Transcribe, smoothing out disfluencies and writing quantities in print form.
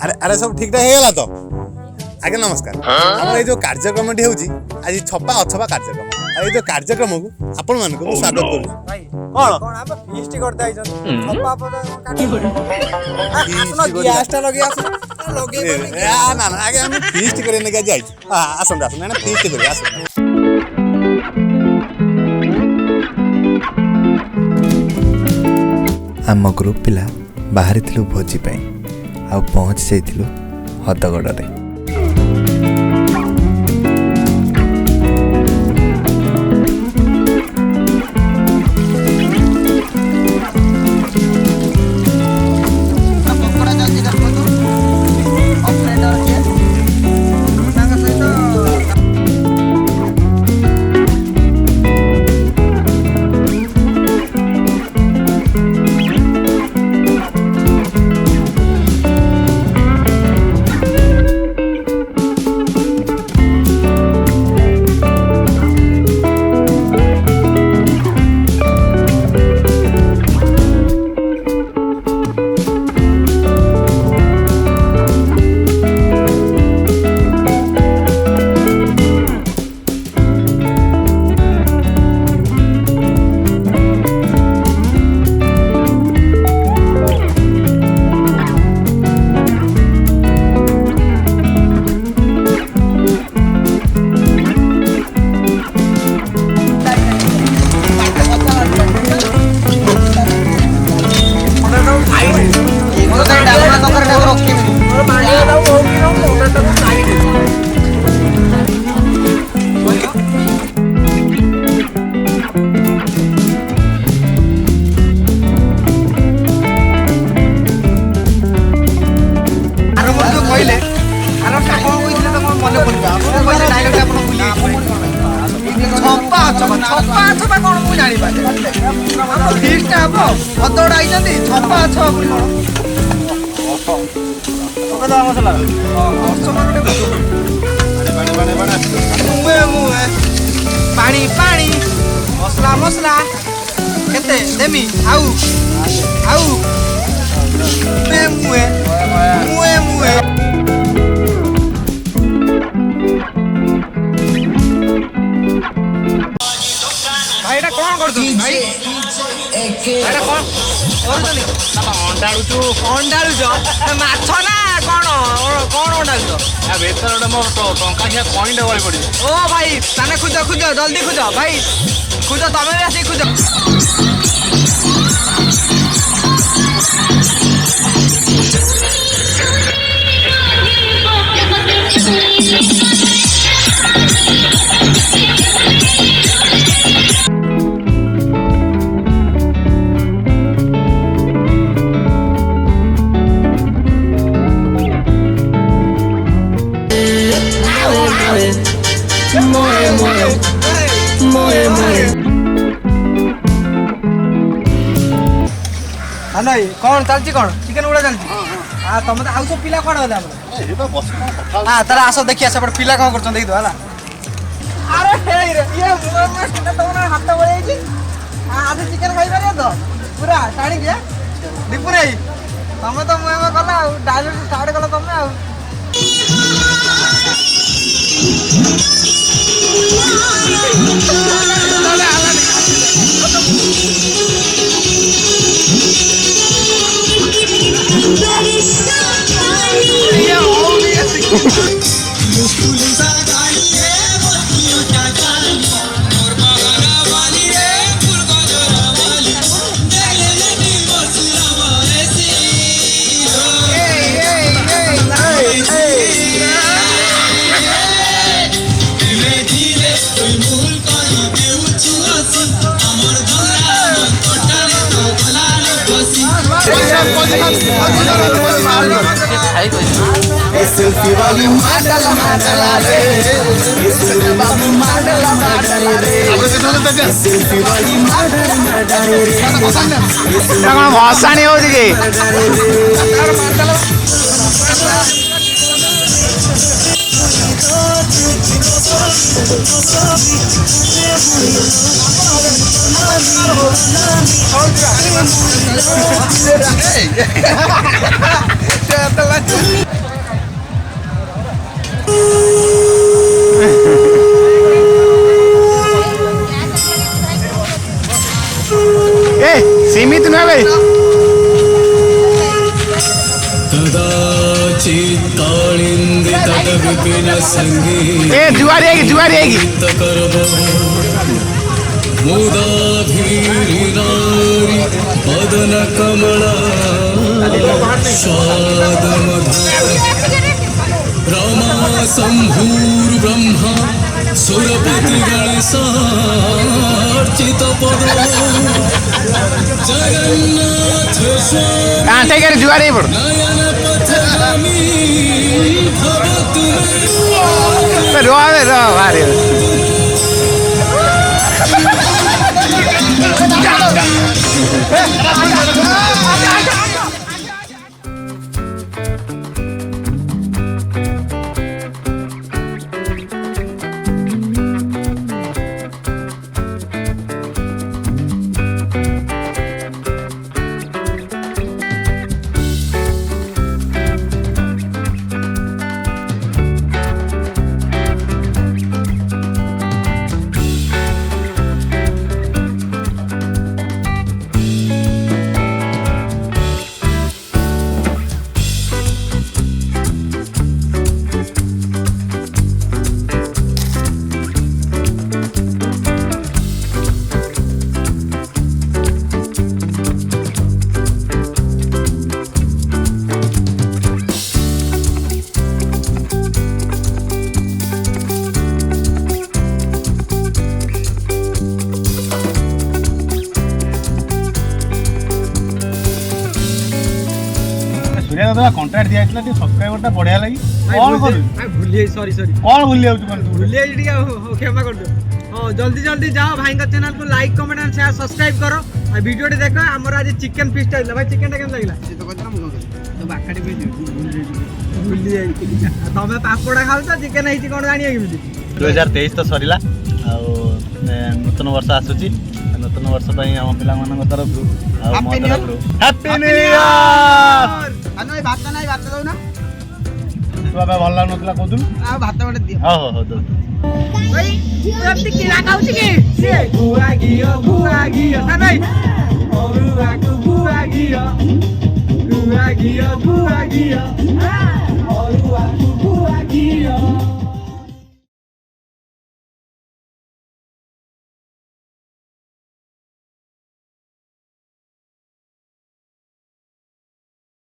अरे अरे सब ठीक ठाक ହେଇଗଲା ତ ଆଜ୍ଞା ନମସ୍କାର ଆମର ଏଇ ଯୋଉ କାର୍ଯ୍ୟକ୍ରମଟି ହେଉଛି ଆଜି ଛପା ଅଛପା କାର୍ଯ୍ୟକ୍ରମ ଆଉ ଏଇ ଯୋଉ କାର୍ଯ୍ୟକ୍ରମକୁ ଆପଣମାନଙ୍କୁ ମୁଁ ସ୍ୱାଗତ କରୁଛି ଭାଇ କଣ କଣ ଆମେ ଫିଷ୍ଟ କରତେ ଆଇଛନ୍ତି ଛପା ପରେ କାଟି ଆସୁନ ଗ୍ୟାସଟା ଲଗେଇ ଆସୁ ଲଗେଇ ନା ନା ଆଜ୍ଞା ଆମେ ଫିଷ୍ଟ କରିବା ନେଇକି ଆଜି ଆଇଛୁ ଆସନ୍ତୁ ଆସନ୍ତୁ ନା ଫିଷ୍ଟ କରିବା ଆସନ୍ତୁ ଆମ ଗ୍ରୁପ୍ ପିଲା ବାହାରିଥିଲୁ ଭୋଜି ପାଇଁ ଆଉ ପହଞ୍ଚି ଯାଇଥିଲୁ ହଦଗଡ଼ରେ। पानी पानी मसला मसला केते देमी आउ आउ मुए मुए मुए मुए भाई एटा कोन करछु भाई एटा कोन करछनी अंडाळुचु अंडाळुचो माछ ना कोन कोन अंडाळुचो आ बेतर मोर टंका हिया कॉइन डबल पड़ी ओ भाई ताने खुजो खुजो जल्दी खुजो भाई खुजो तमे भी आसी खुजो नहीं कौन चलती कौन चिकन उड़ा चलती हां तुम तो आउ सब पिला कोड होला हमर ए तो बस हां तारा आसो देखिया सब पिला कोन करछन देख दो हला अरे हे रे ये मुआ तोना हाथ बळे छी आज चिकन खाइ पारे तो पूरा टाणी के दीपु रे तुम तो मुआ में कला डायरेक्ट स्टार्ट कला तुम आ सेल्फी वाली माडला माडला रे सेल्फी वाली माडला माडला रे सेल्फी वाली माडला माडला रे कौन भाषाणी हो जी Hey! ଭାଇ ଏ ଜୁଆରି ହେଇକି बदन कमला स्वाद रमा शंभूर ब्रह्मा सुरपति गणेशार्चित पद जगन्नाथ स्वामी जुआरी पड़ नयन पथगामी भव तुम्हें कंट्राक्ट दिया था सब्सक्राइबर बढ़िया लगी सॉरी कौन भूल जाऊँ क्षमा कर दो हाँ जल्दी जल्दी जाओ भाई का चैनल को like comment and share subscribe करो आ वीडियो देखो हमर आज चिकन पीस टा भाई चिकन टा केम लागला भूली जाई तमे पापड़ा खाउ त चिकन हेची कोन जानिए केमिति 2023 तो सरिला आ नूतन वर्ष आसुची नूतन वर्ष पई हम पिला मानक तरफ आ मो तरफ हैप्पी न्यू ईयर अनु भात नाही भात दउ ना तू बाबा भल्ला नतला कोदुन आ भात बडे दियो हो हो दो भाई जल्दी किला खाउची की से बुआ गियो ना नहीं बुआ को बुआ गियो बुआ गियो और बुआ को बुआ गियो